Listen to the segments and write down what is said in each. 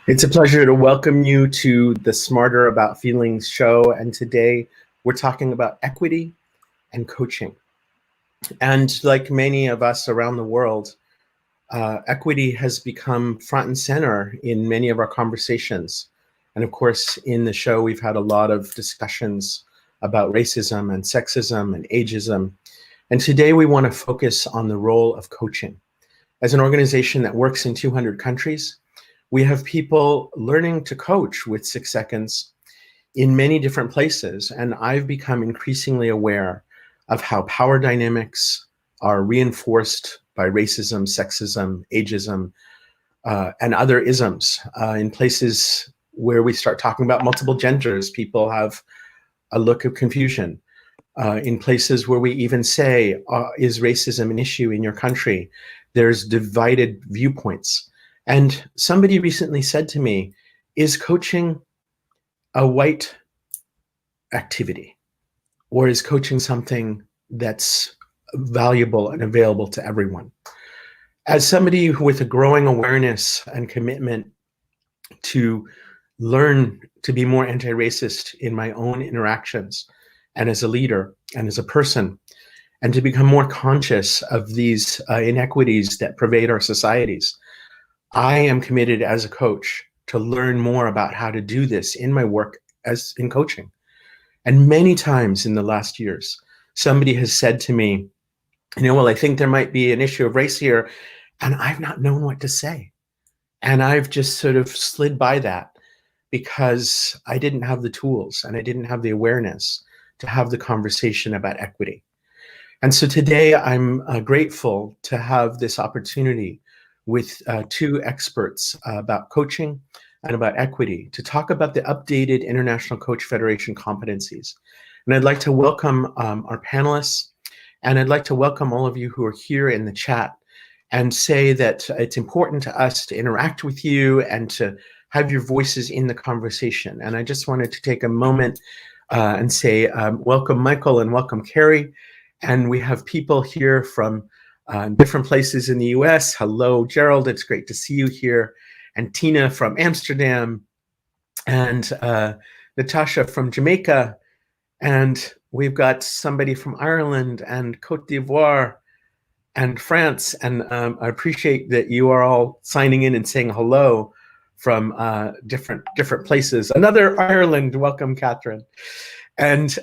It's a pleasure to welcome you to the Smarter About Feelings show. And today we're talking about equity and coaching. And like many of us around the world, equity has become front and center in many of our conversations. And of course, in the show, we've had a lot of discussions about racism and sexism and ageism. And today we want to focus on the role of coaching. As an organization that works in 200 countries, we have people learning to coach with 6 seconds in many different places. And I've become increasingly aware of how power dynamics are reinforced by racism, sexism, ageism, and other isms. In places where we start talking about multiple genders, people have a look of confusion. In places where we even say, is racism an issue in your country? There's divided viewpoints. And somebody recently said to me, is coaching a white activity? Or is coaching something that's valuable and available to everyone? As somebody with a growing awareness and commitment to learn to be more anti-racist in my own interactions and as a leader and as a person, and to become more conscious of these inequities that pervade our societies, I am committed as a coach to learn more about how to do this in my work as in coaching. And many times in the last years, somebody has said to me, well, I think there might be an issue of race here, and I've not known what to say. And I've just sort of slid by that because I didn't have the tools and I didn't have the awareness to have the conversation about equity. And so today I'm grateful to have this opportunity with 2 experts about coaching and about equity to talk about the updated International Coach Federation competencies. And I'd like to welcome our panelists, and I'd like to welcome all of you who are here in the chat and say that it's important to us to interact with you and to have your voices in the conversation. And I just wanted to take a moment and say welcome Michael and welcome Carrie. And we have people here from different places in the US. Hello, Gerald, it's great to see you here. And Tina from Amsterdam, and Natasha from Jamaica. And we've got somebody from Ireland and Cote d'Ivoire and France. And I appreciate that you are all signing in and saying hello from different places. Another Ireland, welcome, Catherine. And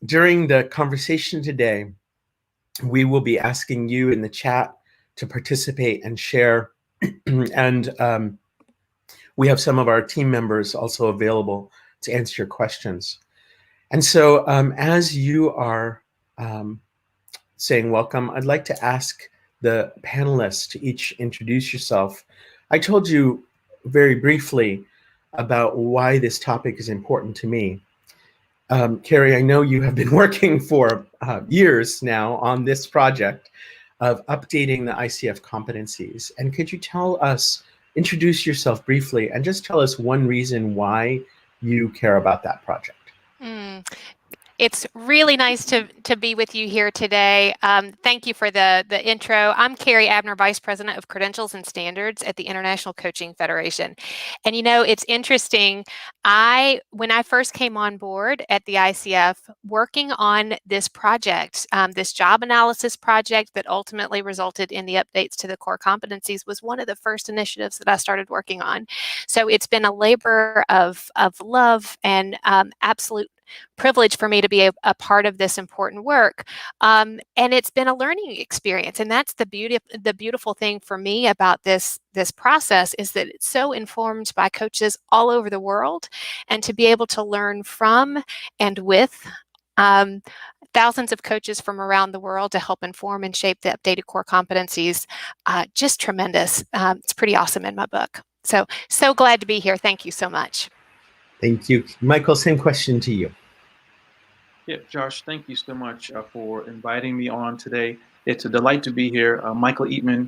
during the conversation today, we will be asking you in the chat to participate and share. And we have some of our team members also available to answer your questions. And so as you are saying welcome, I'd like to ask the panelists to each introduce yourself. I told you very briefly about why this topic is important to me. Carrie, I know you have been working for years now on this project of updating the ICF competencies. And could you introduce yourself briefly and just tell us one reason why you care about that project? It's really nice to be with you here today. Thank you for the intro. I'm Carrie Abner, Vice President of Credentials and Standards at the International Coaching Federation. And it's interesting. When I first came on board at the ICF, working on this project, this job analysis project that ultimately resulted in the updates to the core competencies, was one of the first initiatives that I started working on. So it's been a labor of love and absolute privilege for me to be a part of this important work. And it's been a learning experience. And that's the beautiful thing for me about this process, is that it's so informed by coaches all over the world, and to be able to learn from and with thousands of coaches from around the world to help inform and shape the updated core competencies, just tremendous. It's pretty awesome in my book. So glad to be here. Thank you so much. Thank you. Michael, same question to you. Yeah, Josh, thank you so much for inviting me on today. It's a delight to be here. Michael Eatman,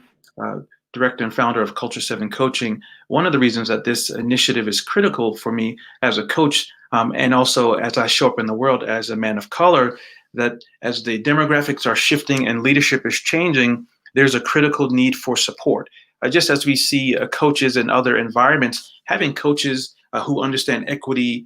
Director and Founder of Culture 7 Coaching. One of the reasons that this initiative is critical for me as a coach, and also as I show up in the world as a man of color, that as the demographics are shifting and leadership is changing, there's a critical need for support. just as we see coaches in other environments, having coaches who understand equity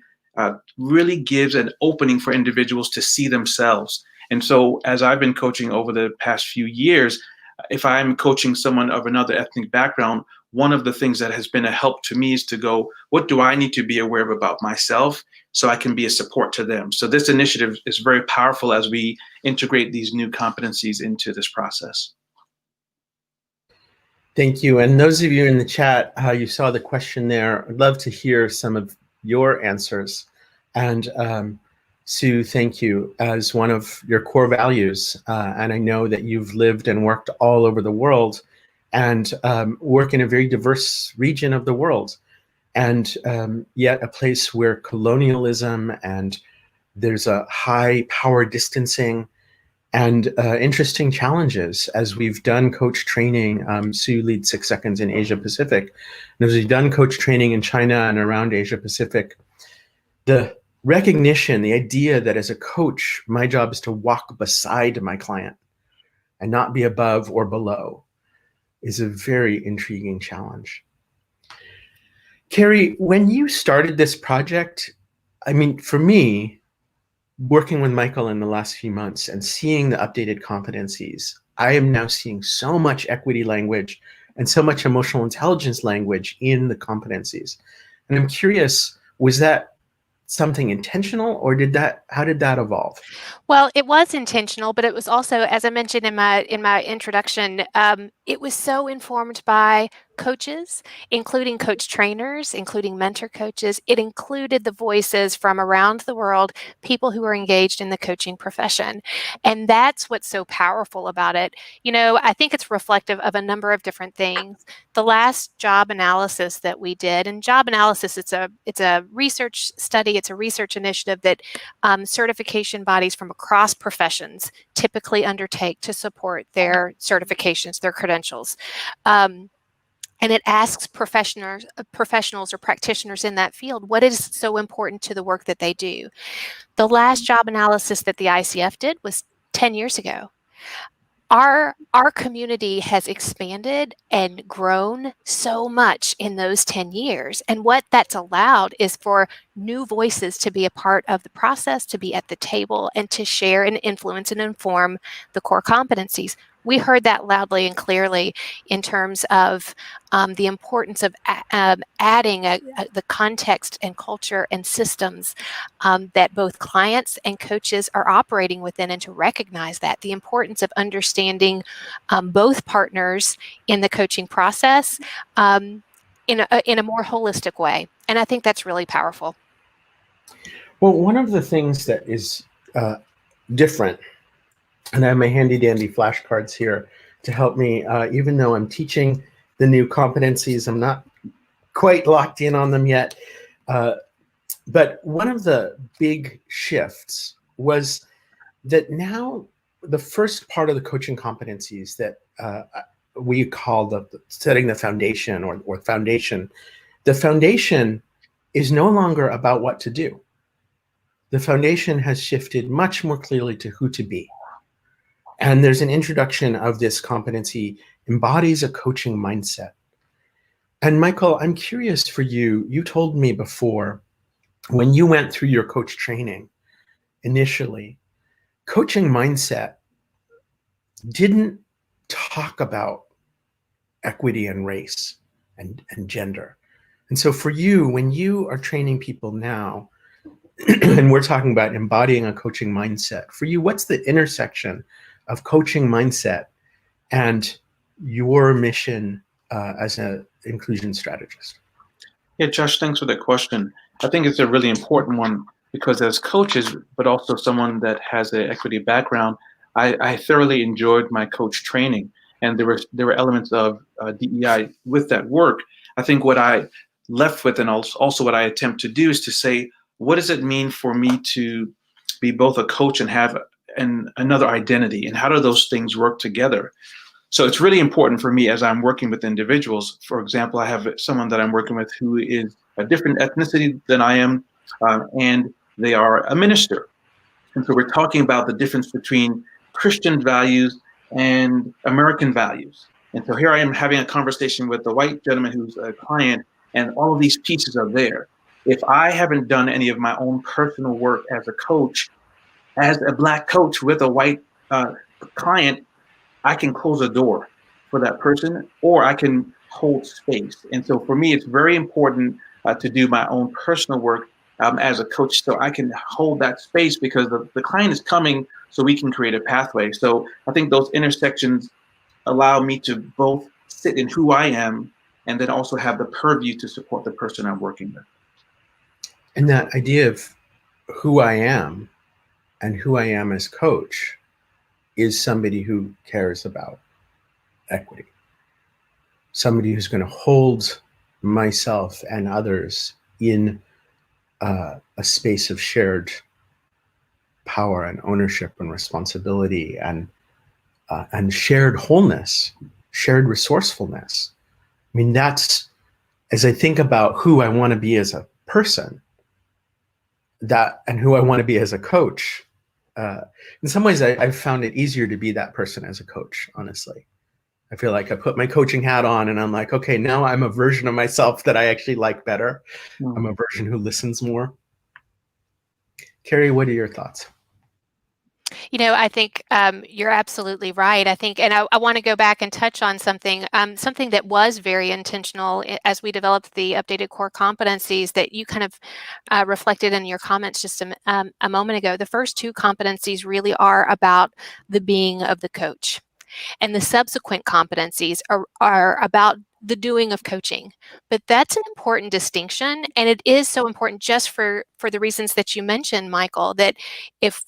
really gives an opening for individuals to see themselves. And so as I've been coaching over the past few years, if I'm coaching someone of another ethnic background, one of the things that has been a help to me is to go, what do I need to be aware of about myself so I can be a support to them? So this initiative is very powerful as we integrate these new competencies into this process. Thank you. And those of you in the chat, you saw the question there. I'd love to hear some of your answers. And Sue, thank you, as one of your core values. And I know that you've lived and worked all over the world and work in a very diverse region of the world. And yet a place where colonialism and there's a high power distancing and interesting challenges. As we've done coach training, Sue leads 6 Seconds in Asia Pacific. And as we've done coach training in China and around Asia Pacific, the recognition, the idea that as a coach, my job is to walk beside my client and not be above or below is a very intriguing challenge. Carrie, when you started this project, I mean, for me, working with Michael in the last few months and seeing the updated competencies, I am now seeing so much equity language and so much emotional intelligence language in the competencies. And I'm curious, was that something intentional, or how did that evolve? Well, it was intentional, but it was also, as I mentioned in my introduction, it was so informed by coaches, including coach trainers, including mentor coaches. It included the voices from around the world, people who are engaged in the coaching profession. And that's what's so powerful about it. You know, I think it's reflective of a number of different things. The last job analysis that we did, and job analysis, it's a research study, it's a research initiative that certification bodies from across professions typically undertake to support their certifications, their credentials. And it asks professionals or practitioners in that field, what is so important to the work that they do? The last job analysis that the ICF did was 10 years ago. Our community has expanded and grown so much in those 10 years. And what that's allowed is for new voices to be a part of the process, to be at the table, and to share and influence and inform the core competencies. We heard that loudly and clearly in terms of the importance of adding the context and culture and systems that both clients and coaches are operating within, and to recognize that, the importance of understanding both partners in the coaching process in a more holistic way. And I think that's really powerful. Well, one of the things that is different, and I have my handy dandy flashcards here to help me, even though I'm teaching the new competencies, I'm not quite locked in on them yet. But one of the big shifts was that now the first part of the coaching competencies that we call the setting the foundation or foundation, the foundation is no longer about what to do. The foundation has shifted much more clearly to who to be. And there's an introduction of this competency embodies a coaching mindset. And Michael, I'm curious for you, you told me before, when you went through your coach training initially, coaching mindset didn't talk about equity and race and gender. And so for you, when you are training people now, and we're talking about embodying a coaching mindset, for you, what's the intersection of coaching mindset and your mission as an inclusion strategist? Yeah, Josh, thanks for that question. I think it's a really important one because as coaches, but also someone that has an equity background, I thoroughly enjoyed my coach training, and there were elements of DEI with that work. I think what I left with, and also what I attempt to do, is to say, what does it mean for me to be both a coach and have another identity, and how do those things work together? So it's really important for me as I'm working with individuals. For example, I have someone that I'm working with who is a different ethnicity than I am, and they are a minister. And so we're talking about the difference between Christian values and American values. And so here I am having a conversation with the white gentleman who's a client, and all of these pieces are there. If I haven't done any of my own personal work as a coach, as a Black coach with a white client, I can close a door for that person, or I can hold space. And so for me, it's very important to do my own personal work as a coach, so I can hold that space, because the client is coming, so we can create a pathway. So I think those intersections allow me to both sit in who I am and then also have the purview to support the person I'm working with. And that idea of who I am and who I am as coach is somebody who cares about equity, somebody who's going to hold myself and others in a space of shared power and ownership and responsibility and shared wholeness, shared resourcefulness. I mean, that's, as I think about who I want to be as a person, that, and who I want to be as a coach, in some ways I've found it easier to be that person as a coach, honestly. I feel like I put my coaching hat on and I'm like, okay, now I'm a version of myself that I actually like better. I'm a version who listens more. Carrie, what are your thoughts? You know, I think you're absolutely right. I think, and I want to go back and touch on something that was very intentional as we developed the updated core competencies that you kind of reflected in your comments just a moment ago. The first two competencies really are about the being of the coach, and the subsequent competencies are about the doing of coaching. But that's an important distinction, and it is so important just for the reasons that you mentioned, Michael, that if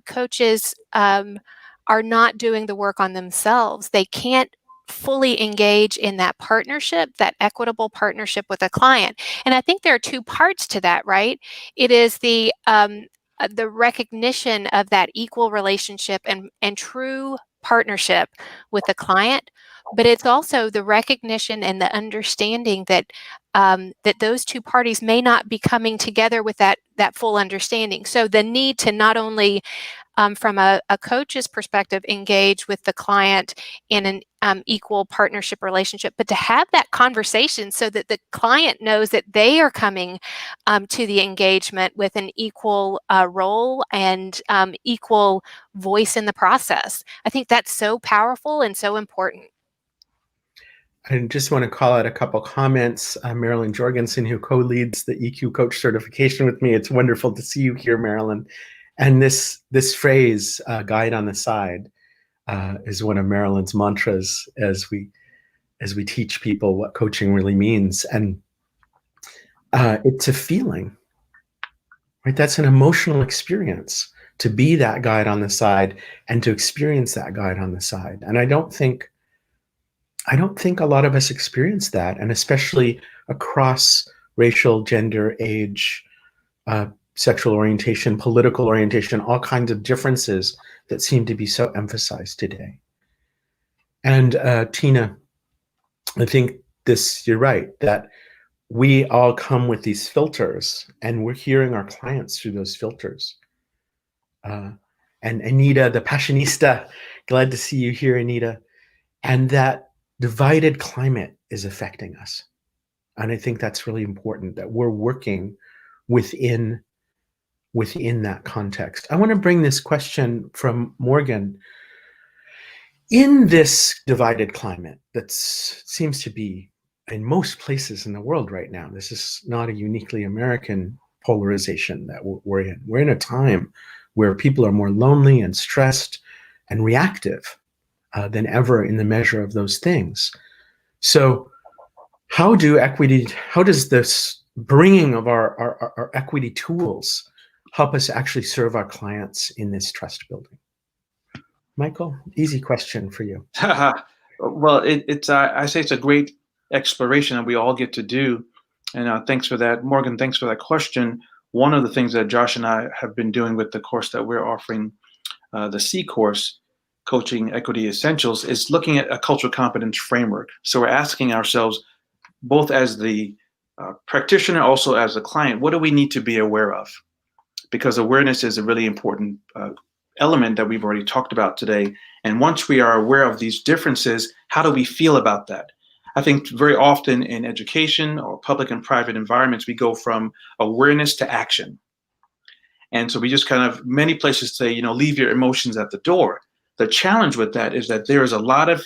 coaches are not doing the work on themselves, they can't fully engage in that partnership, that equitable partnership with a client. And I think there are two parts to that, right? It is the recognition of that equal relationship and true partnership with the client, but it's also the recognition and the understanding that that those two parties may not be coming together with that full understanding. So the need to not only from a coach's perspective, engage with the client in an equal partnership relationship, but to have that conversation so that the client knows that they are coming to the engagement with an equal role and equal voice in the process. I think that's so powerful and so important. I just want to call out a couple comments. Marilyn Jorgensen, who co-leads the EQ coach certification with me. It's wonderful to see you here, Marilyn. And this phrase, guide on the side, is one of Marilyn's mantras as we teach people what coaching really means. And it's a feeling, right? That's an emotional experience, to be that guide on the side and to experience that guide on the side. And I don't think a lot of us experience that, and especially across racial, gender, age, sexual orientation, political orientation, all kinds of differences that seem to be so emphasized today. And Tina, I think you're right, that we all come with these filters and we're hearing our clients through those filters. And Anita, the Passionista, glad to see you here, Anita. And that divided climate is affecting us. And I think that's really important, that we're working within that context. I want to bring this question from Morgan. In this divided climate that seems to be in most places in the world right now, this is not a uniquely American polarization that we're in. We're in a time where people are more lonely and stressed and reactive than ever in the measure of those things. So how does this bringing of our equity tools help us actually serve our clients in this trust building? Michael, easy question for you. Well, I say it's a great exploration that we all get to do. And thanks for that. Morgan, thanks for that question. One of the things that Josh and I have been doing with the course that we're offering, the C course, Coaching Equity Essentials, is looking at a cultural competence framework. So we're asking ourselves, both as the practitioner, also as a client, what do we need to be aware of? Because awareness is a really important element that we've already talked about today. And once we are aware of these differences, how do we feel about that? I think very often in education or public and private environments, we go from awareness to action. And so we just kind of, many places say, leave your emotions at the door. The challenge with that is that there is a lot of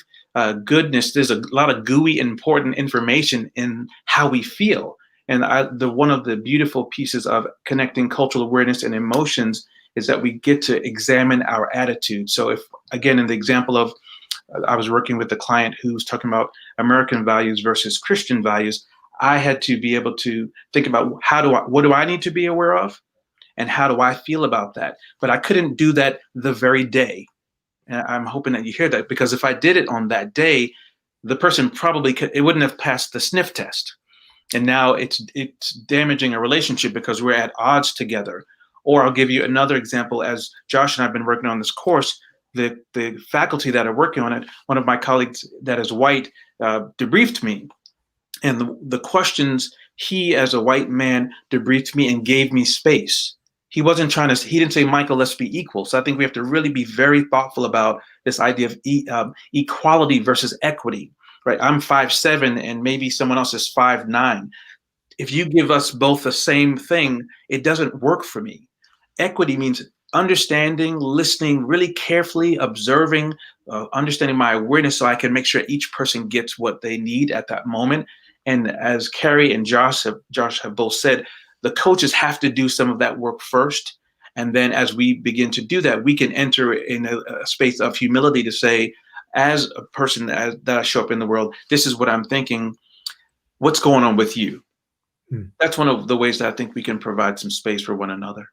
goodness, there's a lot of gooey, important information in how we feel. And one of the beautiful pieces of connecting cultural awareness and emotions is that we get to examine our attitude. So if, again, in the example of, I was working with a client who was talking about American values versus Christian values, I had to be able to think about what do I need to be aware of? And how do I feel about that? But I couldn't do that the very day. And I'm hoping that you hear that, because if I did it on that day, the person it wouldn't have passed the sniff test. And now it's damaging a relationship because we're at odds together. Or I'll give you another example. As Josh and I have been working on this course, the faculty that are working on it, one of my colleagues that is white debriefed me. And the questions, he as a white man debriefed me and gave me space. He didn't say, Michael, let's be equal. So I think we have to really be very thoughtful about this idea of equality versus equity, right? I'm 5'7" and maybe someone else is 5'9". If you give us both the same thing, it doesn't work for me. Equity means understanding, listening, really carefully observing, understanding my awareness so I can make sure each person gets what they need at that moment. And as Carrie and Josh have both said, the coaches have to do some of that work first. And then as we begin to do that, we can enter in a space of humility to say, as a person that I show up in the world, this is what I'm thinking. What's going on with you? That's one of the ways that I think we can provide some space for one another.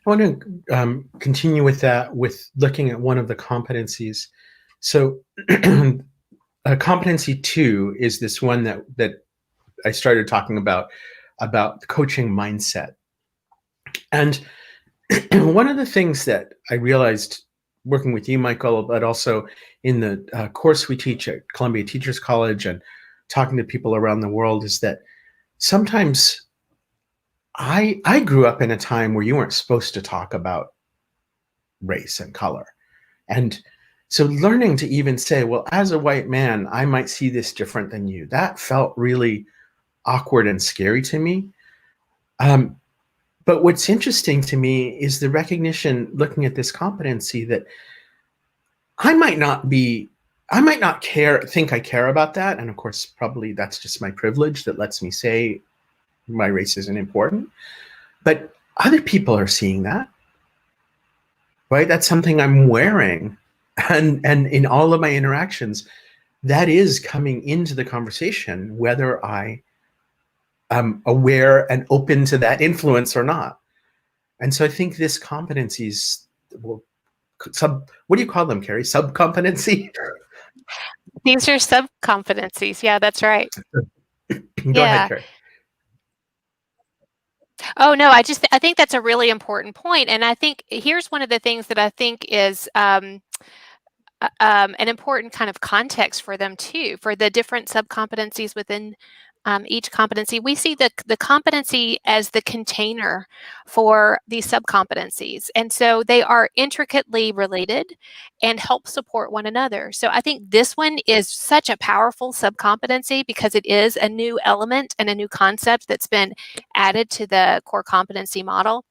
I want to continue with that, with looking at one of the competencies. So competency 2 is this one that I started talking about the coaching mindset. And one of the things that I realized working with you, Michael, but also in the course we teach at Columbia Teachers College and talking to people around the world, is that sometimes I grew up in a time where you weren't supposed to talk about race and color. And so learning to even say, well, as a white man, I might see this different than you, that felt really awkward and scary to me. But what's interesting to me is the recognition, looking at this competency, that I might not think I care about that. And of course, probably that's just my privilege that lets me say my race isn't important. But other people are seeing that, right? That's something I'm wearing. And in all of my interactions, that is coming into the conversation, whether I am aware and open to that influence or not. And so I think this competencies, what do you call them, Carrie? Sub-competency? These are sub-competencies. Yeah, that's right. Go ahead, Carrie. Oh, no, I think that's a really important point. And I think here's one of the things that I think is an important kind of context for them too, for the different sub-competencies within each competency. We see the competency as the container for these sub-competencies. And so they are intricately related and help support one another. So I think this one is such a powerful sub-competency because it is a new element and a new concept that's been added to the core competency model.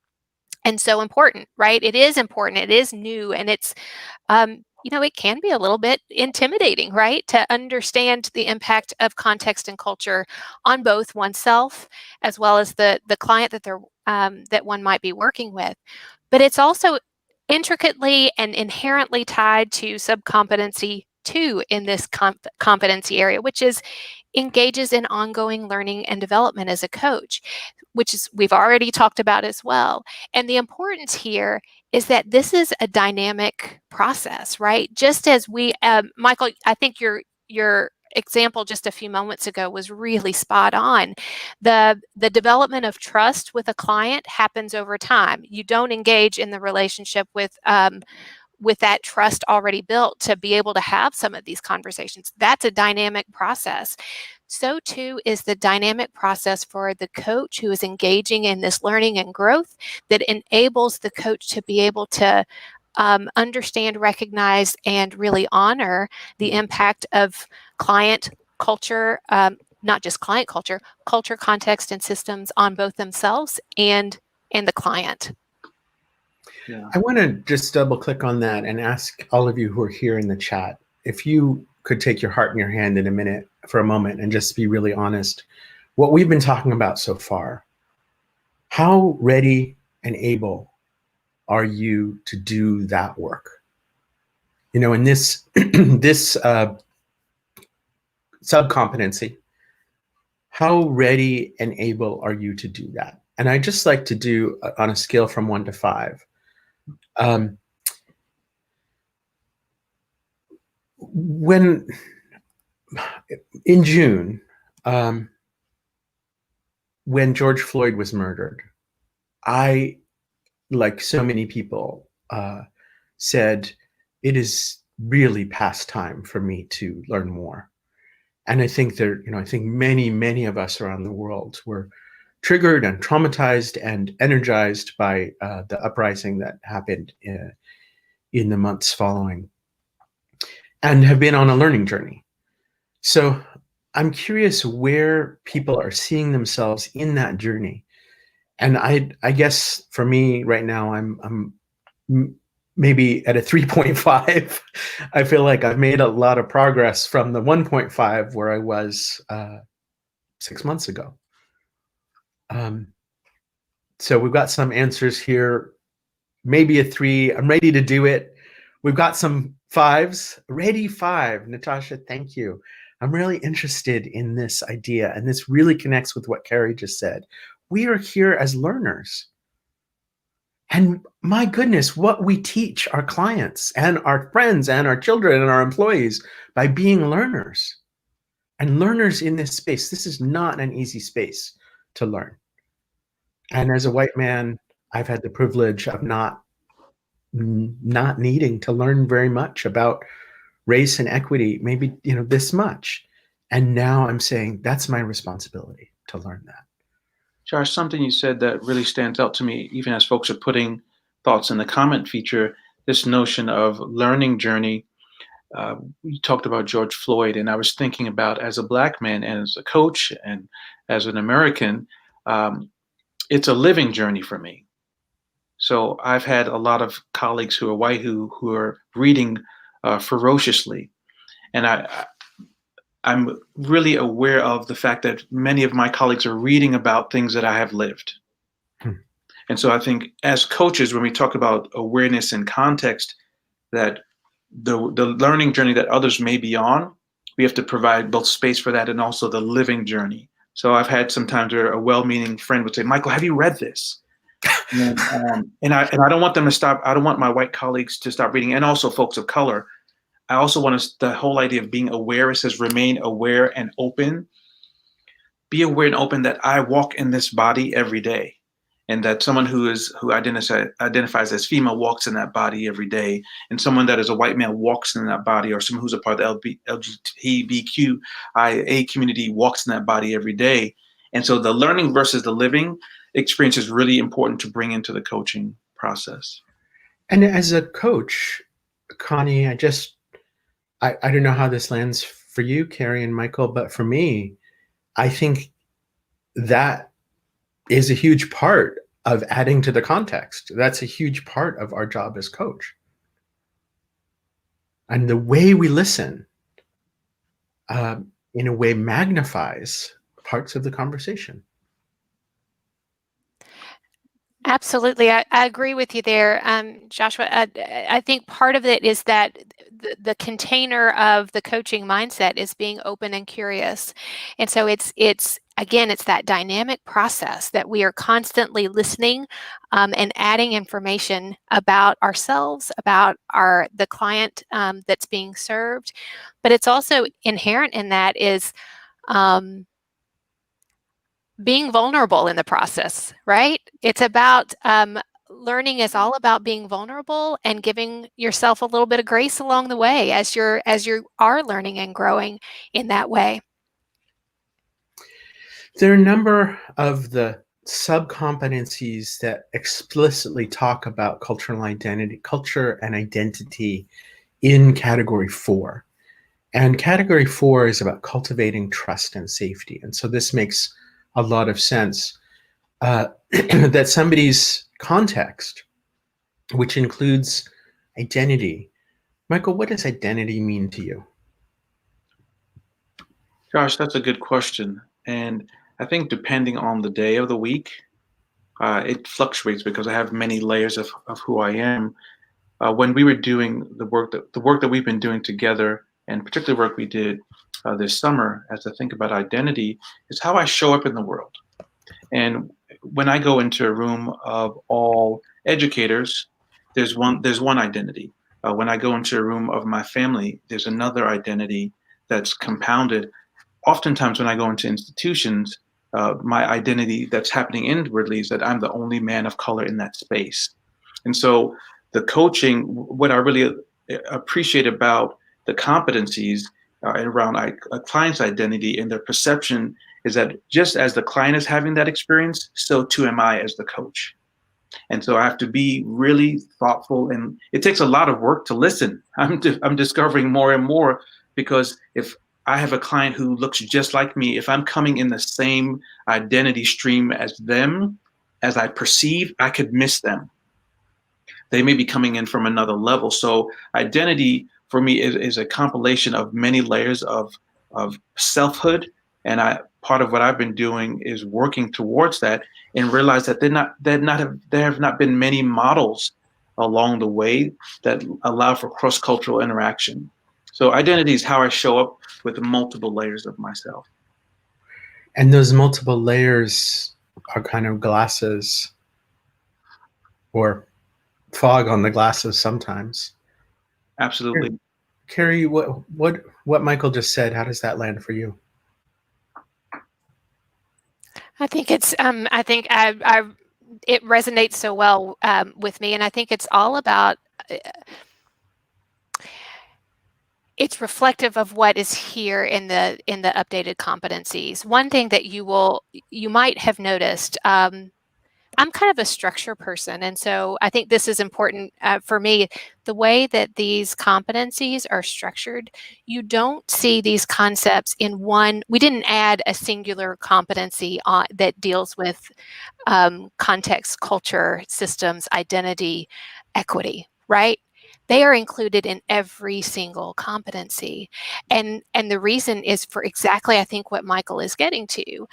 And so important, right? It is important. It is new, and it's it can be a little bit intimidating, right? To understand the impact of context and culture on both oneself as well as the client that one might be working with. But it's also intricately and inherently tied to sub-competency 2 in this competency area, which is engages in ongoing learning and development as a coach, which is we've already talked about as well. And the importance here is that this is a dynamic process, right? Just as we, Michael, I think your example just a few moments ago was really spot on. The development of trust with a client happens over time. You don't engage in the relationship with that trust already built to be able to have some of these conversations. That's a dynamic process. So too is the dynamic process for the coach who is engaging in this learning and growth that enables the coach to be able to understand, recognize, and really honor the impact of client culture, not just client culture, culture, context, and systems on both themselves and the client. Yeah. I want to just double click on that and ask all of you who are here in the chat, if you could take your heart in your hand in a minute for a moment and just be really honest. What we've been talking about so far, how ready and able are you to do that work? You know, in this, this sub-competency, how ready and able are you to do that? And I just like to do on a scale from 1 to 5. When in June, when George Floyd was murdered, I, like so many people, said it is really past time for me to learn more. And I think there, you know, I think many of us around the world were triggered and traumatized and energized by the uprising that happened in the months following, and have been on a learning journey. So I'm curious where people are seeing themselves in that journey. And I guess for me right now, I'm maybe at a 3.5. I feel like I've made a lot of progress from the 1.5 where I was 6 months ago. So we've got some answers here, maybe a 3. I'm ready to do it. We've got some 5s, ready 5. Natasha, thank you. I'm really interested in this idea, and this really connects with what Carrie just said. We are here as learners. And my goodness, what we teach our clients and our friends and our children and our employees by being learners. And learners in this space, this is not an easy space to learn. And as a white man, I've had the privilege of not needing to learn very much about race and equity, maybe, you know, this much. And now I'm saying that's my responsibility to learn that. Josh, something you said that really stands out to me, even as folks are putting thoughts in the comment feature, this notion of learning journey. You talked about George Floyd, and I was thinking about, as a Black man and as a coach and as an American, it's a living journey for me. So I've had a lot of colleagues who are white who are reading ferociously, and I'm really aware of the fact that many of my colleagues are reading about things that I have lived. And so I think as coaches, when we talk about awareness and context, that the learning journey that others may be on, we have to provide both space for that and also the living journey. So I've had some times where a well-meaning friend would say, "Michael, have you read this?" And I don't want them to stop. I don't want my white colleagues to stop reading, and also folks of color. I also want us, the whole idea of being aware, it says remain aware and open. Be aware and open that I walk in this body every day, and that someone who identifies as female walks in that body every day, and someone that is a white male walks in that body, or someone who's a part of the LGBTQIA community walks in that body every day. And so the learning versus the living experience is really important to bring into the coaching process. And as a coach, Connie, I don't know how this lands for you, Carrie and Michael, but for me, I think that is a huge part of adding to the context. That's a huge part of our job as coach. And the way we listen, in a way, magnifies parts of the conversation. Absolutely. I agree with you there, Joshua. I think part of it is that the container of the coaching mindset is being open and curious. And so it's again, it's that dynamic process that we are constantly listening and adding information about ourselves, about the client that's being served. But it's also inherent in that is being vulnerable in the process, right? It's about learning is all about being vulnerable and giving yourself a little bit of grace along the way as you are learning and growing in that way. There are a number of the sub-competencies that explicitly talk about culture and identity in category 4. And category 4 is about cultivating trust and safety. And so this makes a lot of sense, that somebody's context, which includes identity. Michael, what does identity mean to you? Josh, that's a good question. And I think depending on the day of the week, it fluctuates because I have many layers of who I am. When we were doing the work that we've been doing together, and particularly work we did this summer, as I think about identity, is how I show up in the world. And when I go into a room of all educators, there's one identity. When I go into a room of my family, there's another identity that's compounded. Oftentimes, when I go into institutions, my identity that's happening inwardly is that I'm the only man of color in that space. And so the coaching, what I really appreciate about the competencies around a client's identity and their perception is that just as the client is having that experience, so too am I as the coach. And so I have to be really thoughtful, and it takes a lot of work to listen. I'm discovering more and more, because if I have a client who looks just like me, if I'm coming in the same identity stream as them, as I perceive, I could miss them. They may be coming in from another level. So identity for me is a compilation of many layers of selfhood. And part of what I've been doing is working towards that, and realize that there have not been many models along the way that allow for cross-cultural interaction. So identity is how I show up with multiple layers of myself. And those multiple layers are kind of glasses, or fog on the glasses sometimes. Absolutely. Carrie, what Michael just said, how does that land for you? I think it's it resonates so well with me, and I think it's all about it's reflective of what is here in the updated competencies. One thing that you might have noticed, I'm kind of a structure person, and so I think this is important for me. The way that these competencies are structured, you don't see these concepts in one. We didn't add a singular competency that deals with context, culture, systems, identity, equity, right? They are included in every single competency. And the reason is for exactly, I think, what Michael is getting to.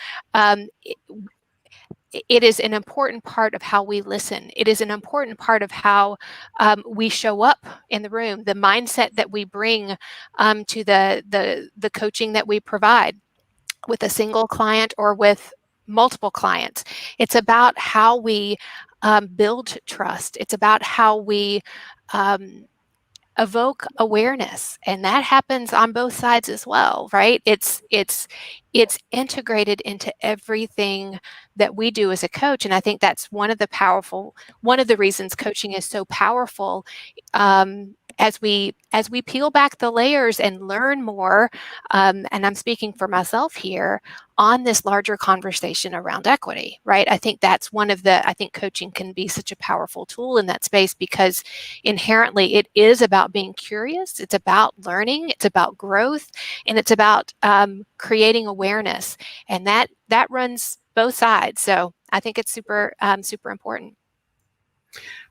It is an important part of how we listen. It is an important part of how we show up in the room, the mindset that we bring to the coaching that we provide with a single client or with multiple clients. It's about how we build trust. It's about how we evoke awareness, and that happens on both sides as well, right? It's integrated into everything that we do as a coach, and I think that's one of the reasons coaching is so powerful. As we peel back the layers and learn more, and I'm speaking for myself here, on this larger conversation around equity, right? I think that's I think coaching can be such a powerful tool in that space, because inherently it is about being curious, it's about learning, it's about growth, and it's about creating awareness, and that runs both sides. So I think it's super important.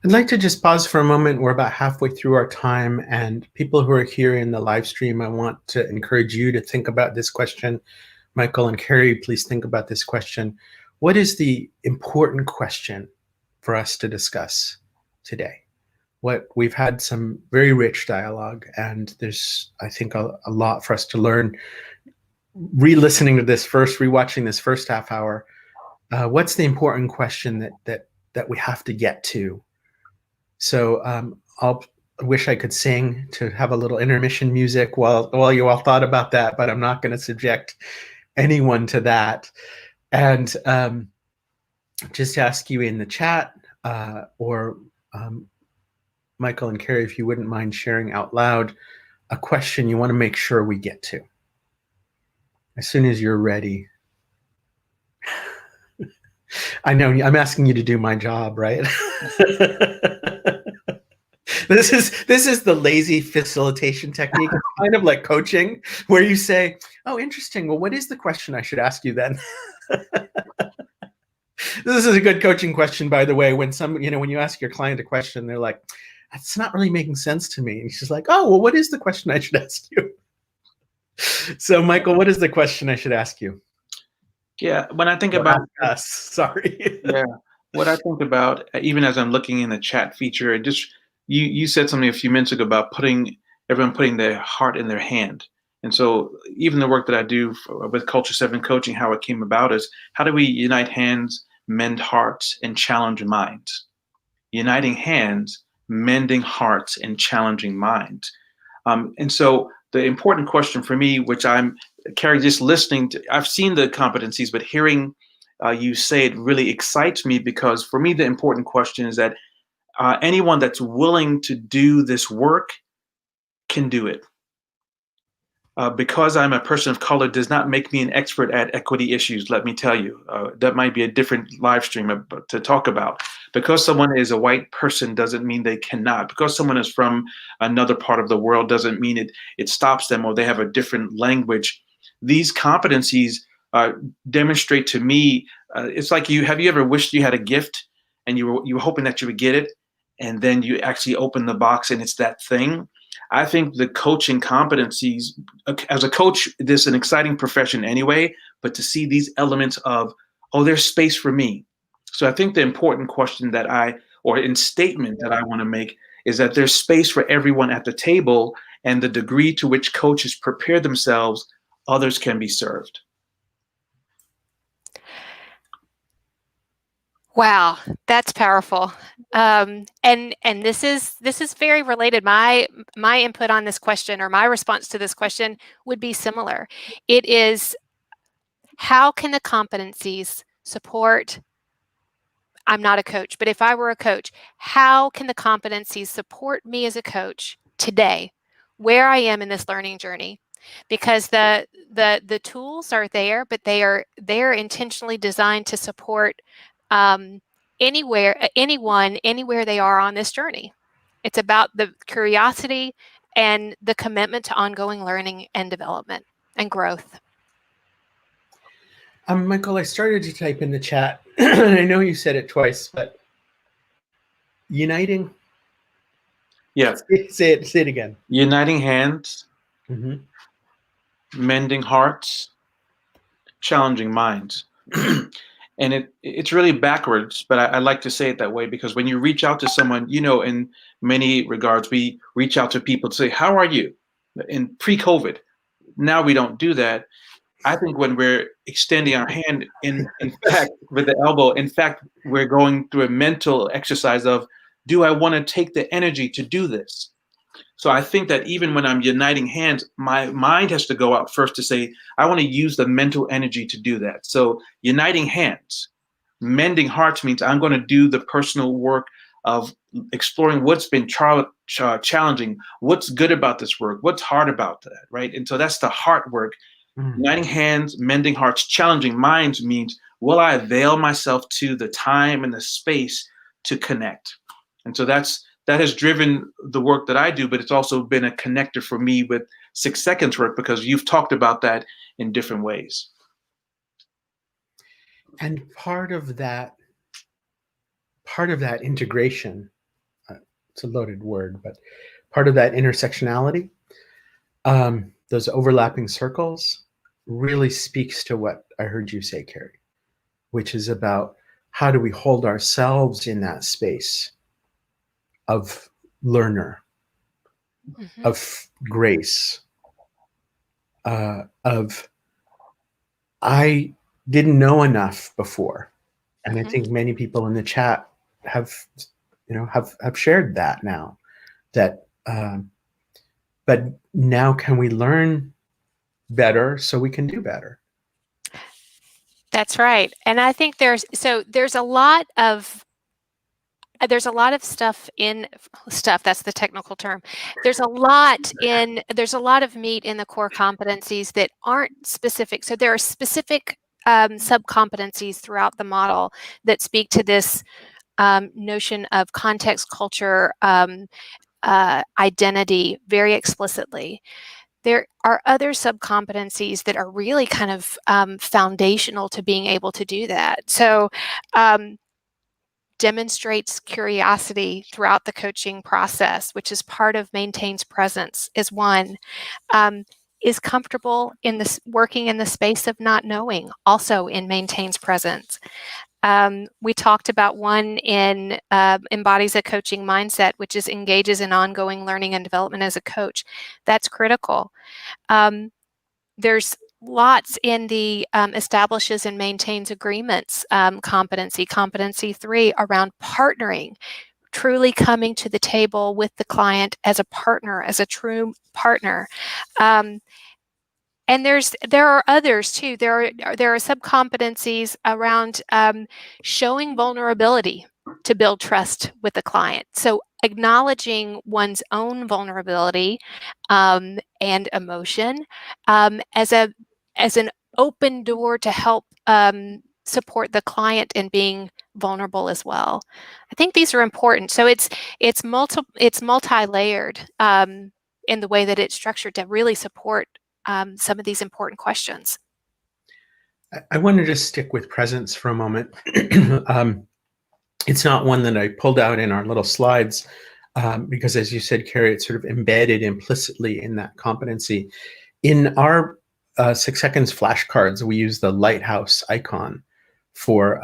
I'd like to just pause for a moment. We're about halfway through our time, and people who are here in the live stream, I want to encourage you to think about this question. Michael and Carrie, please think about this question. What is the important question for us to discuss today? We've had some very rich dialogue, and there's, I think, a lot for us to learn. Re-listening to this rewatching this first half hour, what's the important question that we have to get to? So I wish I could sing to have a little intermission music while you all thought about that, but I'm not going to subject anyone to that. And just ask you in the chat, or Michael and Carrie, if you wouldn't mind sharing out loud a question you want to make sure we get to. As soon as you're ready. I know I'm asking you to do my job, right? This is the lazy facilitation technique. It's kind of like coaching, where you say, "Oh, interesting. Well, what is the question I should ask you then?" This is a good coaching question, by the way. When when you ask your client a question, they're like, "That's not really making sense to me." And she's like, "Oh, well, what is the question I should ask you?" So, Michael, what is the question I should ask you? Yeah, when I think about us, sorry. yeah, what I think about, even as I'm looking in the chat feature, it just you said something a few minutes ago about everyone putting their heart in their hand. And so even the work that I do with Culture 7 coaching, how it came about is how do we unite hands, mend hearts, and challenge minds? Uniting hands, mending hearts, and challenging minds. And so the important question for me, which I'm, Carrie, just listening to, I've seen the competencies, but hearing you say it really excites me, because for me, the important question is that anyone that's willing to do this work can do it. Because I'm a person of color does not make me an expert at equity issues, let me tell you. That might be a different live stream to talk about. Because someone is a white person doesn't mean they cannot. Because someone is from another part of the world doesn't mean it stops them or they have a different language. These competencies demonstrate to me, it's like have you ever wished you had a gift and you were hoping that you would get it, and then you actually open the box and it's that thing? I think the coaching competencies, as a coach, this is an exciting profession anyway, but to see these elements of, oh, there's space for me. So I think the important question statement that I want to make is that there's space for everyone at the table, and the degree to which coaches prepare themselves, others can be served. Wow, that's powerful. And this is very related. My input on this question, or my response to this question, would be similar. It is, how can the competencies support? I'm not a coach, but if I were a coach, how can the competencies support me as a coach today, where I am in this learning journey? Because the tools are there, but they are intentionally designed to support anyone, anywhere they are on this journey. It's about the curiosity and the commitment to ongoing learning and development and growth. Michael, I started to type in the chat, and I know you said it twice, but uniting. Yeah. Say it again. Uniting hands, mending hearts, challenging minds. And it's really backwards, but I like to say it that way, because when you reach out to someone, in many regards, we reach out to people to say, how are you? In pre-COVID. Now we don't do that. I think when we're extending our hand, in fact, with the elbow, in fact, we're going through a mental exercise of, do I want to take the energy to do this? So I think that even when I'm uniting hands, my mind has to go out first to say, I want to use the mental energy to do that. So uniting hands, mending hearts means I'm going to do the personal work of exploring what's been challenging, what's good about this work, what's hard about that, right? And so that's the heart work. Uniting hands, mending hearts, challenging minds means, will I avail myself to the time and the space to connect? And so that has driven the work that I do, but it's also been a connector for me with 6 Seconds work, because you've talked about that in different ways. And part of that integration, it's a loaded word, but part of that intersectionality, those overlapping circles, really speaks to what I heard you say, Carrie, which is about how do we hold ourselves in that space of learner, of grace, of I didn't know enough before. And I think many people in the chat have shared that now, that but now can we learn better so we can do better? That's right. And I think there's a lot of stuff, that's the technical term. There's a lot of meat in the core competencies that aren't specific. So there are specific sub-competencies throughout the model that speak to this notion of context, culture, identity very explicitly. There are other sub-competencies that are really kind of foundational to being able to do that. So demonstrates curiosity throughout the coaching process, which is part of maintains presence, is one. Is comfortable in this working in the space of not knowing, also in maintains presence. We talked about one in embodies a coaching mindset, which is engages in ongoing learning and development as a coach. That's critical. There's lots in the establishes and maintains agreements competency 3 around partnering, truly coming to the table with the client as a partner, as a true partner. And there are others too. There are sub-competencies around showing vulnerability to build trust with the client. So acknowledging one's own vulnerability and emotion as an open door to help support the client in being vulnerable as well. I think these are important. So it's multi-layered in the way that it's structured to really support some of these important questions. I want to just stick with presence for a moment. It's not one that I pulled out in our little slides because, as you said, Carrie, it's sort of embedded implicitly in that competency. In our 6 seconds flashcards, we use the lighthouse icon for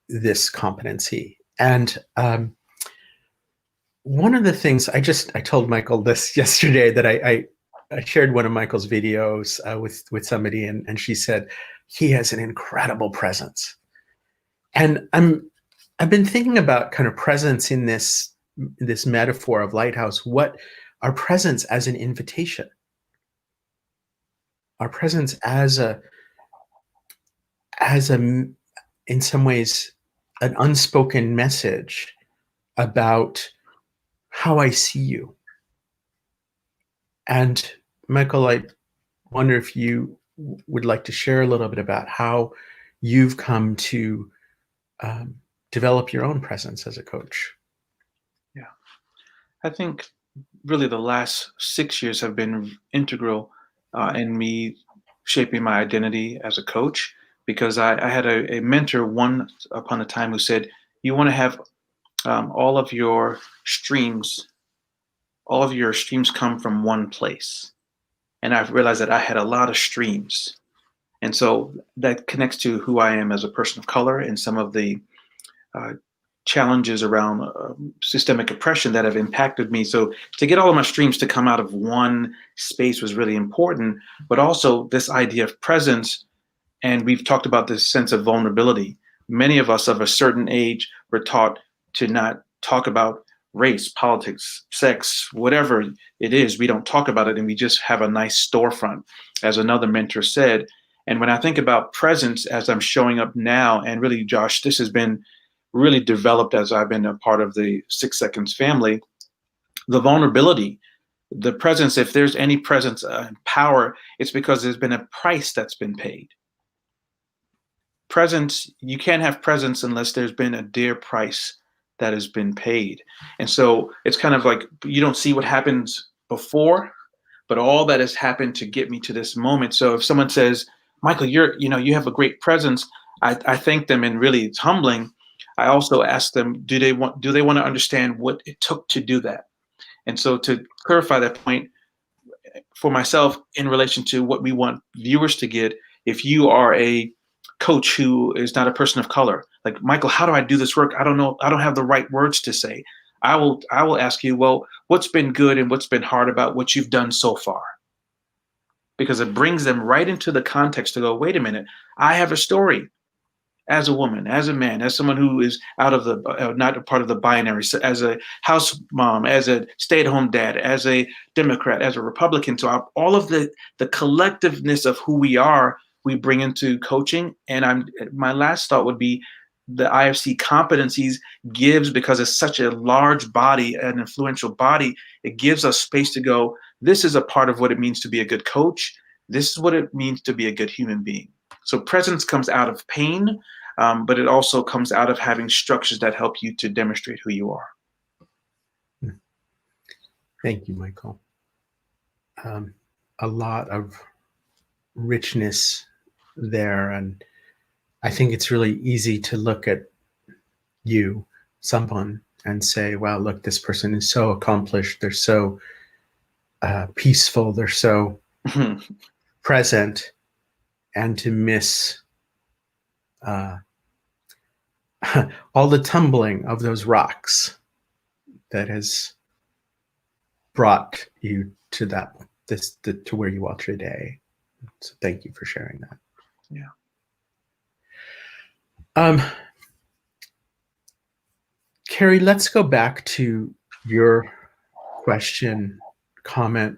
this competency. And one of the things I told Michael this yesterday, that I shared one of Michael's videos with somebody, and she said he has an incredible presence. And I've been thinking about kind of presence in this metaphor of lighthouse. What our presence as an invitation, our presence as a in some ways an unspoken message about how I see you. And Michael, I wonder if you would like to share a little bit about how you've come to develop your own presence as a coach. Yeah, I think really the last 6 years have been integral in me shaping my identity as a coach, because I had a mentor once upon a time who said, you want to have all of your streams come from one place. And I've realized that I had a lot of streams. And so that connects to who I am as a person of color and some of the challenges around systemic oppression that have impacted me. So to get all of my streams to come out of one space was really important, but also this idea of presence. And we've talked about this sense of vulnerability. Many of us of a certain age were taught to not talk about race, politics, sex, whatever it is. We don't talk about it, and we just have a nice storefront, as another mentor said. And when I think about presence as I'm showing up now, and really, Josh, this has been really developed as I've been a part of the 6 Seconds family, the vulnerability, the presence, if there's any presence and power, it's because there's been a price that's been paid. Presence, you can't have presence unless there's been a dear price that has been paid. And so it's kind of like you don't see what happens before, but all that has happened to get me to this moment. So if someone says, Michael, you have a great presence, I thank them, and really it's humbling. I also ask them, do they want to understand what it took to do that? And so to clarify that point for myself in relation to what we want viewers to get, if you are a coach who is not a person of color, like, Michael, how do I do this work? I don't know. I don't have the right words to say. I will ask you, well, what's been good and what's been hard about what you've done so far? Because it brings them right into the context to go, wait a minute, I have a story as a woman, as a man, as someone who is out of the, not a part of the binary, so as a house mom, as a stay-at-home dad, as a Democrat, as a Republican. So all of the collectiveness of who we are, we bring into coaching. And my last thought would be the IFC competencies gives, because it's such a large body, an influential body, it gives us space to go, this is a part of what it means to be a good coach. This is what it means to be a good human being. So presence comes out of pain, but it also comes out of having structures that help you to demonstrate who you are. Thank you, Michael. A lot of richness there, and I think it's really easy to look at someone, and say, wow, look, this person is so accomplished, they're so peaceful, they're so present, and to miss all the tumbling of those rocks that has brought you to to where you are today. So thank you for sharing that. Yeah. Carrie, let's go back to your question, comment.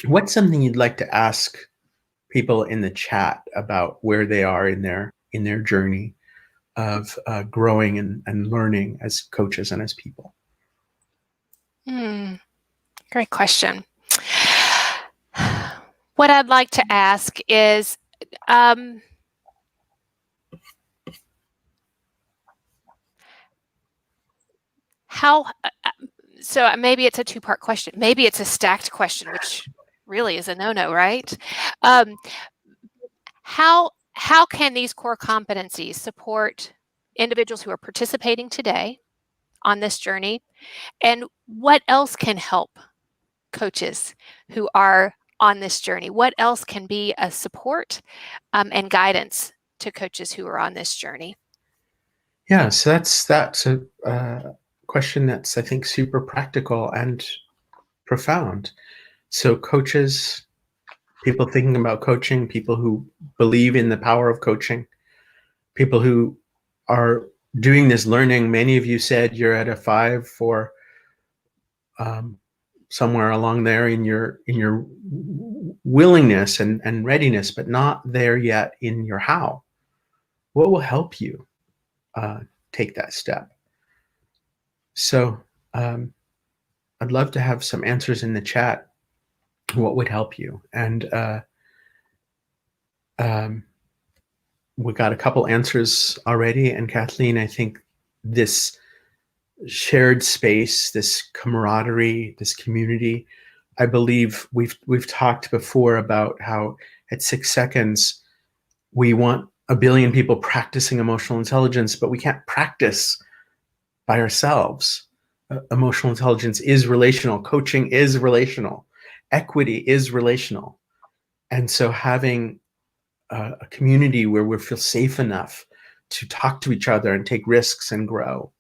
What's something you'd like to ask people in the chat about where they are in their journey of growing and learning as coaches and as people? Great question. What I'd like to ask is, so maybe it's a two-part question. Maybe it's a stacked question, which really is a no-no, right? How can these core competencies support individuals who are participating today on this journey? And what else can help coaches who are on this journey? What else can be a support and guidance to coaches who are on this journey? Yeah, so that's a question that's, I think, super practical and profound. So coaches, people thinking about coaching, people who believe in the power of coaching, people who are doing this learning. Many of you said you're at a 5 for somewhere along there in your willingness and readiness, but not there yet in your how. What will help you take that step? So I'd love to have some answers in the chat. What would help you? And we got a couple answers already. And Kathleen, I think this shared space, this camaraderie, this community, I believe we've talked before about how at 6 seconds we want a billion people practicing emotional intelligence, but we can't practice by ourselves. Emotional intelligence is relational. Coaching is relational. Equity is relational. And so having a community where we feel safe enough to talk to each other and take risks and grow.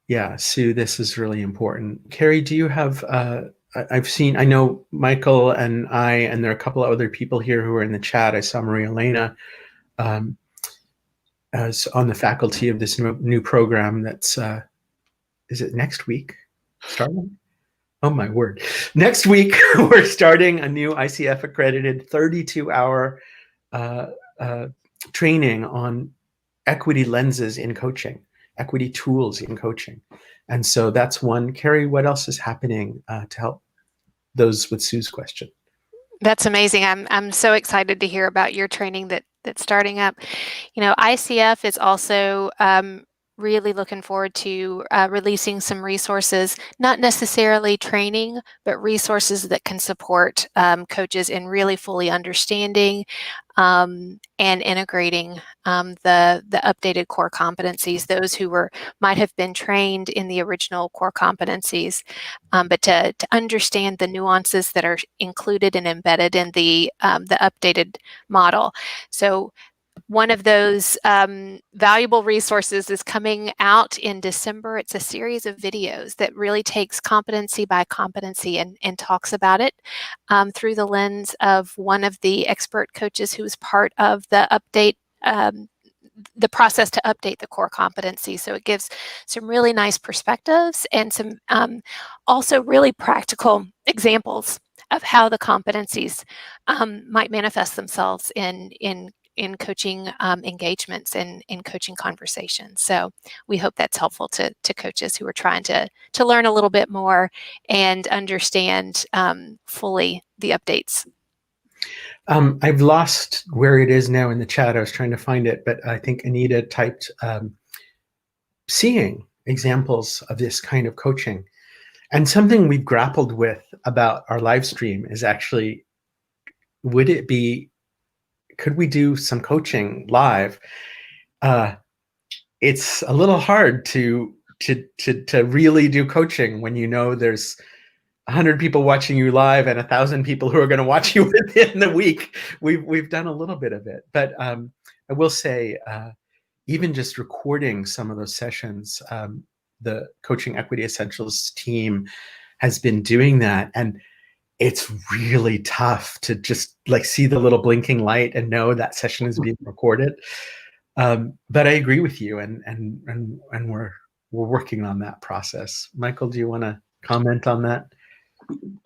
Yeah, Sue, this is really important. Carrie, do you have, I know Michael and and there are a couple of other people here who are in the chat. I saw Maria Elena as on the faculty of this new program that's, is it next week starting? Oh my word. Next week, we're starting a new ICF accredited 32-hour training on equity lenses in coaching, equity tools in coaching. And so that's one. Carrie, what else is happening to help those with Sue's question? That's amazing. I'm so excited to hear about your training that's starting up. ICF is also really looking forward to releasing some resources, not necessarily training, but resources that can support coaches in really fully understanding and integrating the updated core competencies, those who might have been trained in the original core competencies, but to understand the nuances that are included and embedded in the updated model. So one of those valuable resources is coming out in December. It's a series of videos that really takes competency by competency and talks about it through the lens of one of the expert coaches who was part of the update, the process to update the core competency. So it gives some really nice perspectives and some also really practical examples of how the competencies might manifest themselves in in coaching engagements and in coaching conversations. So we hope that's helpful to coaches who are trying to learn a little bit more and understand fully the updates. I've lost where it is now in the chat. I was trying to find it, but I think Anita typed seeing examples of this kind of coaching. And something we've grappled with about our live stream is actually, could we do some coaching live? It's a little hard to really do coaching when you know there's 100 people watching you live and 1,000 people who are going to watch you within the week. We've done a little bit of it, but I will say, even just recording some of those sessions, the Coaching Equity Essentials team has been doing that, and it's really tough to just like see the little blinking light and know that session is being recorded. But I agree with you, and we're working on that process. Michael, do you want to comment on that?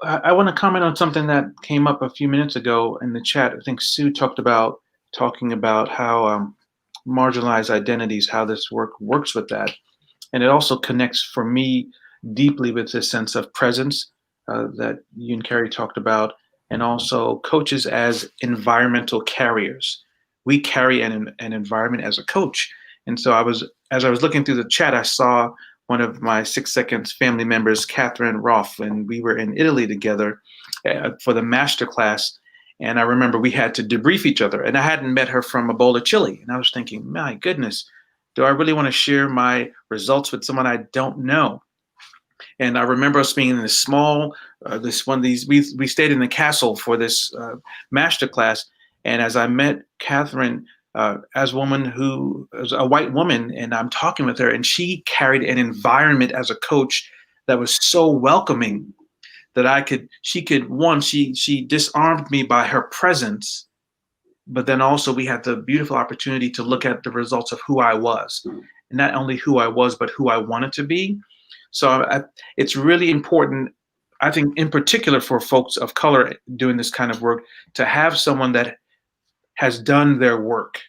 I want to comment on something that came up a few minutes ago in the chat. I think Sue talking about how marginalized identities, how this work works with that. And it also connects for me deeply with this sense of presence that you and Carrie talked about, and also coaches as environmental carriers. We carry an environment as a coach. And so as I was looking through the chat, I saw one of my 6 Seconds family members, Catherine Roth, and we were in Italy together for the master class. And I remember we had to debrief each other, and I hadn't met her from a bowl of chili. And I was thinking, my goodness, do I really want to share my results with someone I don't know? And I remember us being in this small, we stayed in the castle for this master class. And as I met Catherine, as a woman who is a white woman, and I'm talking with her, and she carried an environment as a coach that was so welcoming that she disarmed me by her presence, but then also we had the beautiful opportunity to look at the results of who I was, and not only who I was, but who I wanted to be. So it's really important, I think, in particular for folks of color doing this kind of work, to have someone that has done their work,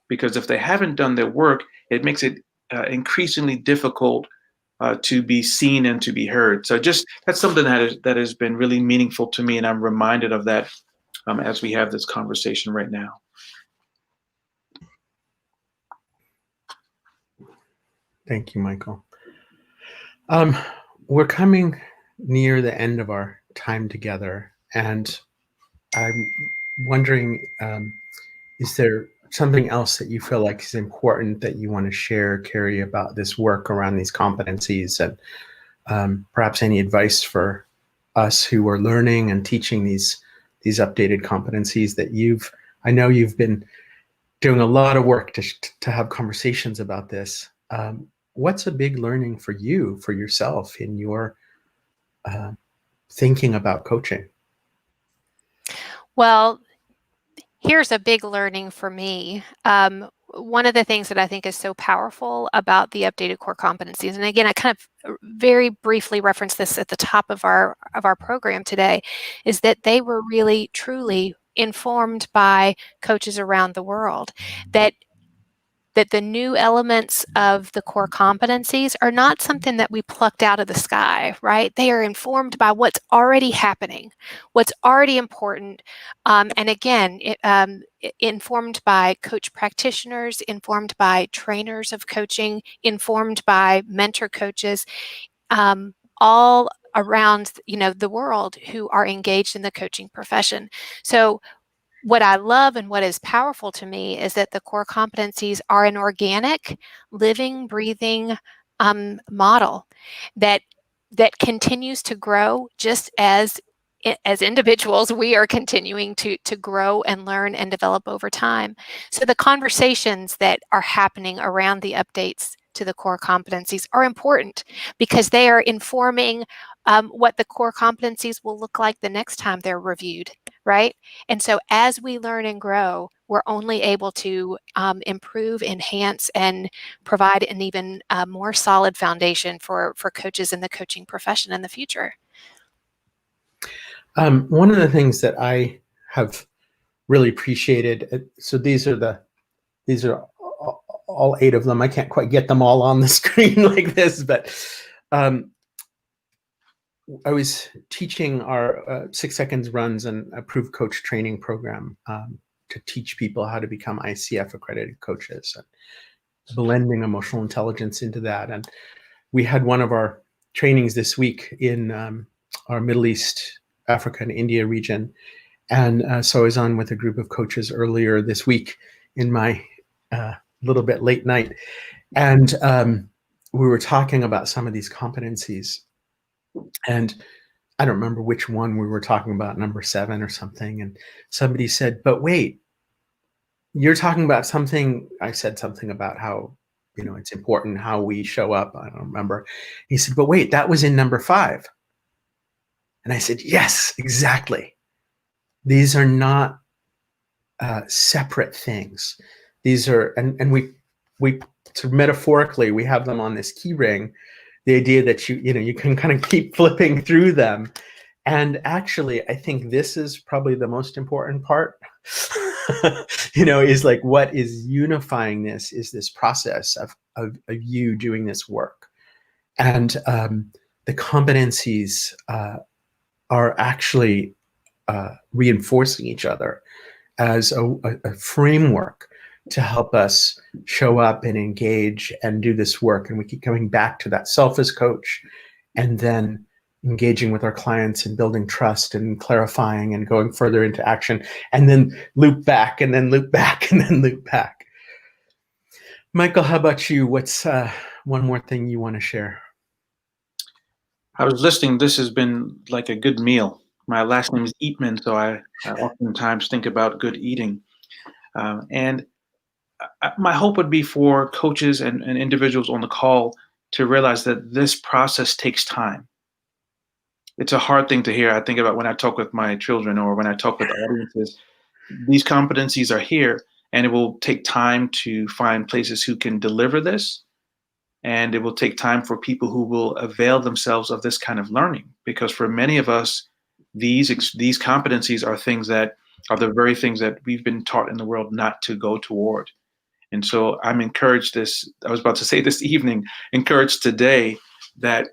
because if they haven't done their work, it makes it increasingly difficult to be seen and to be heard. So that's something that has been really meaningful to me, and I'm reminded of that as we have this conversation right now. Thank you, Michael. We're coming near the end of our time together, and I'm wondering, is there something else that you feel like is important that you want to share, Carrie, about this work around these competencies, and perhaps any advice for us who are learning and teaching these updated competencies that I know you've been doing a lot of work to have conversations about this. What's a big learning for you, for yourself, in your thinking about coaching? Well, here's a big learning for me. One of the things that I think is so powerful about the updated core competencies, and again, I kind of very briefly referenced this at the top of our program today, is that they were really, truly informed by coaches around the world. That the new elements of the core competencies are not something that we plucked out of the sky, right? They are informed by what's already happening, what's already important. And again, informed by coach practitioners, informed by trainers of coaching, informed by mentor coaches, all around, the world who are engaged in the coaching profession. So what I love and what is powerful to me is that the core competencies are an organic, living, breathing model that continues to grow, just as individuals we are continuing to grow and learn and develop over time. So the conversations that are happening around the updates to the core competencies are important, because they are informing what the core competencies will look like the next time they're reviewed, right? And so as we learn and grow, we're only able to improve, enhance, and provide an even more solid foundation for coaches in the coaching profession in the future. One of the things that I have really appreciated. So these are all 8 of them. I can't quite get them all on the screen like this, but I was teaching our 6 seconds runs and approved coach training program to teach people how to become ICF accredited coaches, and blending emotional intelligence into that. And we had one of our trainings this week in our Middle East, Africa, and India region. And so I was on with a group of coaches earlier this week in my little bit late night. And we were talking about some of these competencies. And I don't remember which one we were talking about, number 7 or something. And somebody said, but wait, you're talking about something. I said something about how, it's important how we show up. I don't remember. He said, but wait, that was in number 5. And I said, yes, exactly. These are not separate things. These are, and we sort of metaphorically, we have them on this key ring. The idea that you can kind of keep flipping through them. And actually, I think this is probably the most important part, is like what is unifying this is this process of you doing this work. And the competencies are actually reinforcing each other as a framework to help us show up and engage and do this work. And we keep coming back to that self as coach, and then engaging with our clients and building trust and clarifying and going further into action, and then loop back and then loop back and then loop back. Michael, how about you? What's one more thing you want to share? I was listening. This has been like a good meal. My last name is Eatman, so I oftentimes think about good eating. And my hope would be for coaches and individuals on the call to realize that this process takes time. It's a hard thing to hear. I think about when I talk with my children or when I talk with audiences. These competencies are here, and it will take time to find places who can deliver this. And it will take time for people who will avail themselves of this kind of learning. Because for many of us, these competencies are things that are the very things that we've been taught in the world not to go toward. And so I'm encouraged I was about to say this evening, encouraged today that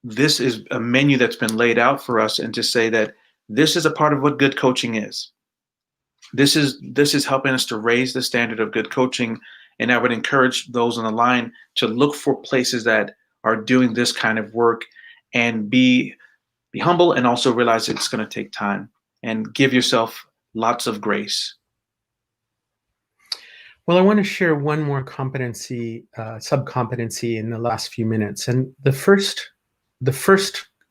this is a menu that's been laid out for us, and to say that this is a part of what good coaching is. This is helping us to raise the standard of good coaching. And I would encourage those on the line to look for places that are doing this kind of work, and be humble, and also realize it's going to take time, and give yourself lots of grace. Well, I want to share one more competency, sub-competency in the last few minutes. And the first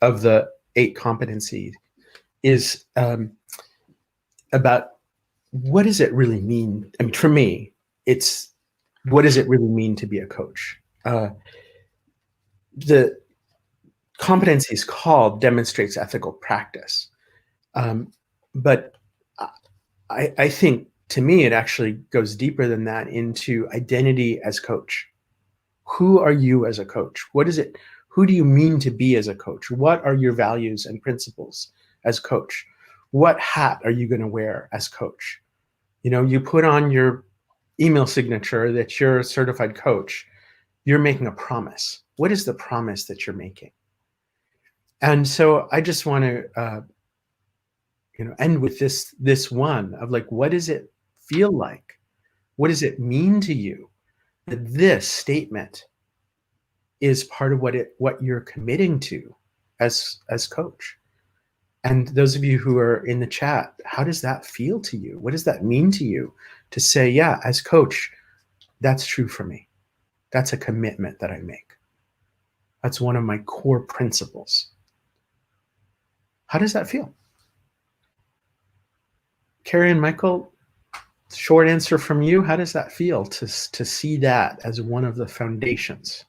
of the 8 competencies is about what does it really mean? I mean, for me, it's what does it really mean to be a coach? The competency is called demonstrates ethical practice. But I think, to me, it actually goes deeper than that into identity as coach. Who are you as a coach? What is it? Who do you mean to be as a coach? What are your values and principles as coach? What hat are you going to wear as coach? You put on your email signature that you're a certified coach. You're making a promise. What is the promise that you're making? And so I just want to end with this one of like, what does it feel like? What does it mean to you that this statement is part of what you're committing to as coach? And those of you who are in the chat, how does that feel to you? What does that mean to you to say, yeah, as coach, that's true for me. That's a commitment that I make. That's one of my core principles. How does that feel? Carrie and Michael, short answer from you. How does that feel to see that as one of the foundations?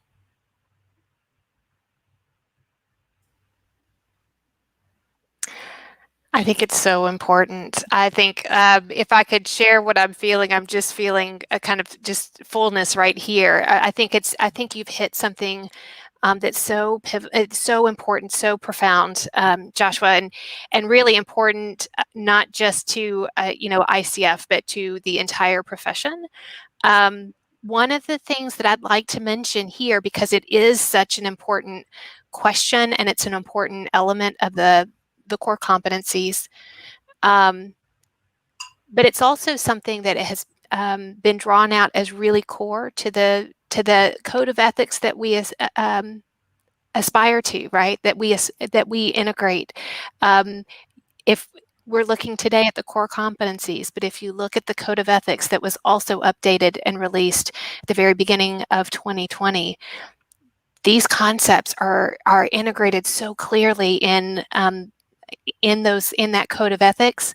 I think it's so important. I think if I could share what I'm feeling, I'm just feeling a kind of just fullness right here. I think you've hit something that's it's so important, so profound, Joshua, and really important, not just to ICF, but to the entire profession. One of the things that I'd like to mention here, because it is such an important question and it's an important element of the core competencies, but it's also something that has been drawn out as really core to the code of ethics that we aspire to, right? That we integrate. If we're looking today at the core competencies, but if you look at the code of ethics that was also updated and released at the very beginning of 2020, these concepts are integrated so clearly in that code of ethics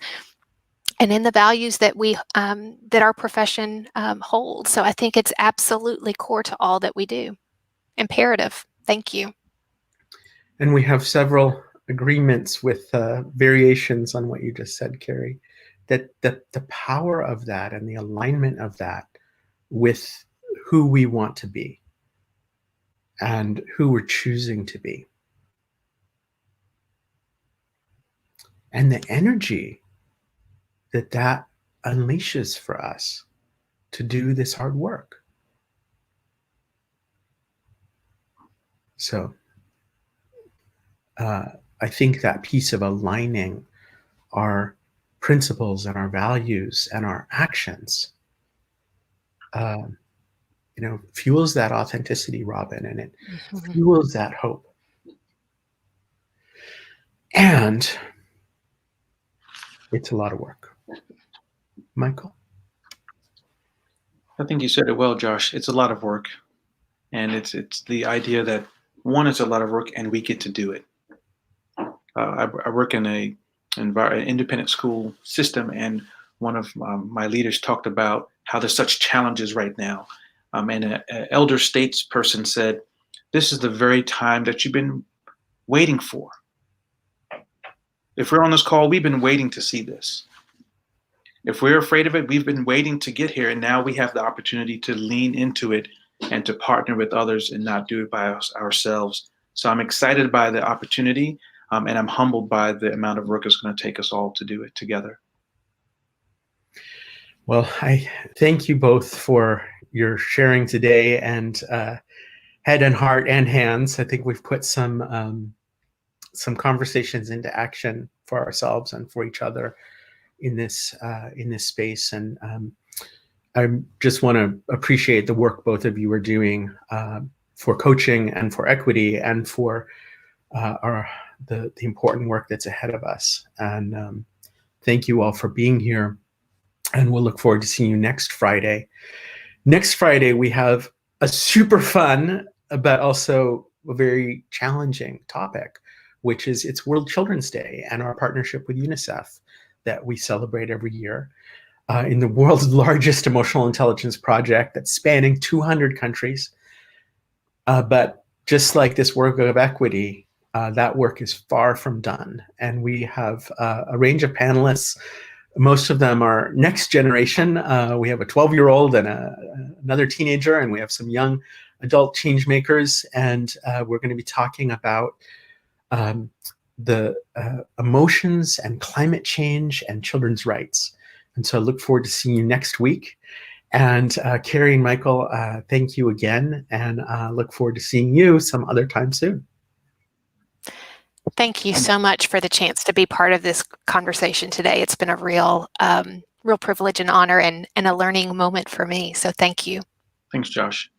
and in the values that that our profession holds. So I think it's absolutely core to all that we do. Imperative. Thank you. And we have several agreements with variations on what you just said, Carrie, that the power of that and the alignment of that with who we want to be and who we're choosing to be. And the energy that unleashes for us to do this hard work. So I think that piece of aligning our principles and our values and our actions, fuels that authenticity, Robin, and it fuels that hope. And it's a lot of work. Michael? I think you said it well, Josh. It's a lot of work. And it's the idea that, one, it's a lot of work and we get to do it. I work in an independent school system, and one of my leaders talked about how there's such challenges right now. And an elder statesperson said, this is the very time that you've been waiting for. If we're on this call, we've been waiting to see this. If we're afraid of it, we've been waiting to get here, and now we have the opportunity to lean into it and to partner with others and not do it by ourselves. So I'm excited by the opportunity, and I'm humbled by the amount of work it's going to take us all to do it together. Well, I thank you both for your sharing today, and head and heart and hands. I think we've put some conversations into action for ourselves and for each other in this space. And I just want to appreciate the work both of you are doing for coaching and for equity and for the important work that's ahead of us. And thank you all for being here. And we'll look forward to seeing you next Friday. Next Friday, we have a super fun, but also a very challenging topic, which is it's World Children's Day and our partnership with UNICEF that we celebrate every year in the world's largest emotional intelligence project that's spanning 200 countries. But just like this work of equity, that work is far from done. And we have a range of panelists. Most of them are next generation. We have a 12-year-old and another teenager, and we have some young adult change makers. And we're going to be talking about the emotions and climate change and children's rights. And so I look forward to seeing you next week. And Carrie and Michael, thank you again, and look forward to seeing you some other time soon. Thank you so much for the chance to be part of this conversation today. It's been a real privilege and honor and a learning moment for me. So thank you. Thanks, Josh.